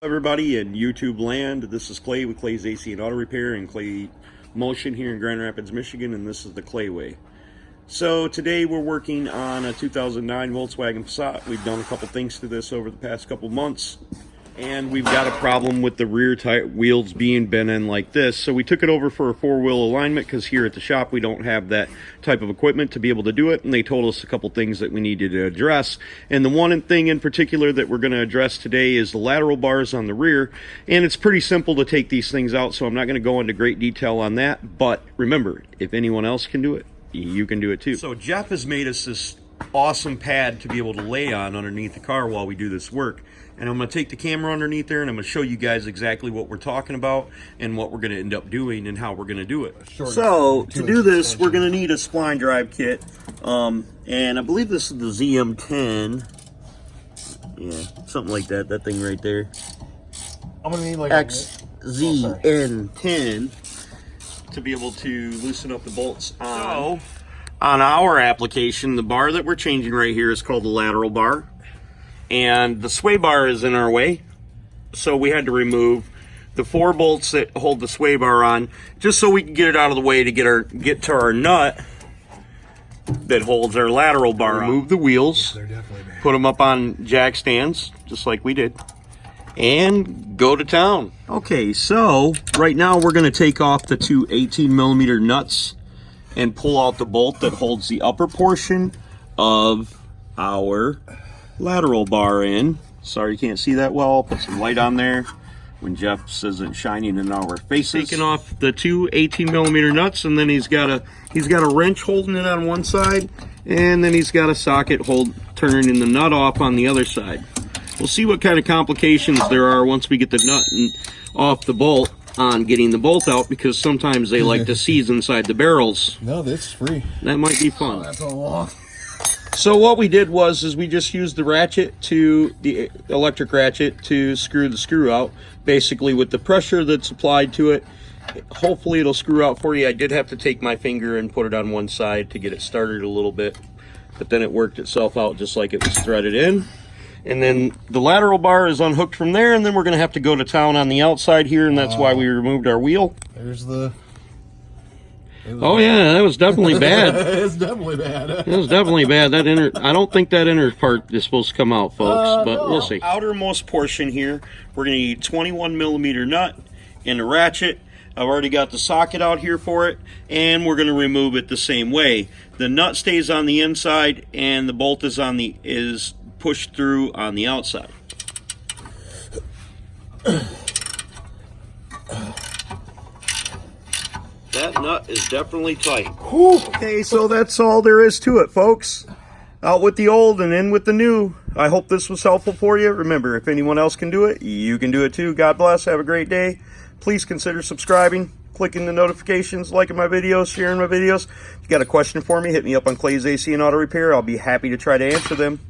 Everybody in YouTube land, this is Clay with Clay's AC and Auto Repair and Clay Motion here in Grand Rapids, Michigan, and this is the Clay Way. So today we're working on a 2009 Volkswagen Passat. We've done a couple things to this over the past couple months, and we've got a problem with the rear wheels being bent in like this. So we took it over for a four-wheel alignment because here at the shop we don't have that type of equipment to be able to do it, and they told us a couple things that we needed to address. And the one thing in particular that we're going to address today is the lateral bars on the rear, and it's pretty simple to take these things out, so I'm not going to go into great detail on that. But remember, if anyone else can do it, you can do it too. So Jeff has made us this awesome pad to be able to lay on underneath the car while we do this work. And I'm going to take the camera underneath there and I'm going to show you guys exactly what we're talking about and what we're going to end up doing and how we're going to do it. So to do this, we're going to need a spline drive kit. And I believe this is the ZM10. Yeah, something like that thing right there. I'm going to need like XZN10 to be able to loosen up the bolts on. So, on our application, the bar that we're changing right here is called the lateral bar. And the sway bar is in our way, so we had to remove the 4 bolts that hold the sway bar on, just so we can get it out of the way to get to our nut that holds our lateral bar. Remove the wheels, put them up on jack stands, just like we did, and go to town. Okay, so right now we're going to take off the two 18mm nuts and pull out the bolt that holds the upper portion of our lateral bar in. Sorry you can't see that well. I'll put some light on there when Jeff isn't shining in our faces. Taking off the two 18mm nuts, and then he's got a wrench holding it on one side, and then he's got a socket turning the nut off on the other side. We'll see what kind of complications there are once we get the nut off the bolt on getting the bolt out, because sometimes they like to seize inside the barrels. No, that's free. That might be fun. Oh, that's a long. So what we did was we just used the electric ratchet to screw the screw out. Basically, with the pressure that's applied to it, hopefully it'll screw out for you. I did have to take my finger and put it on one side to get it started a little bit, but then it worked itself out just like it was threaded in. And then the lateral bar is unhooked from there, and then we're going to have to go to town on the outside here, and that's why we removed our wheel. There's the... Oh yeah, that was definitely bad. It's definitely bad. It was definitely bad. I don't think that inner part is supposed to come out, folks, but no. We'll see. Outermost portion here, we're going to need 21mm nut and a ratchet. I've already got the socket out here for it, and we're going to remove it the same way. The nut stays on the inside, and the bolt is pushed through on the outside. That nut is definitely tight. Okay, so that's all there is to it, folks. Out with the old and in with the new. I hope this was helpful for you. Remember, if anyone else can do it, you can do it too. God bless. Have a great day. Please consider subscribing, clicking the notifications, liking my videos, sharing my videos. If you got a question for me, hit me up on Clay's AC and Auto Repair. I'll be happy to try to answer them.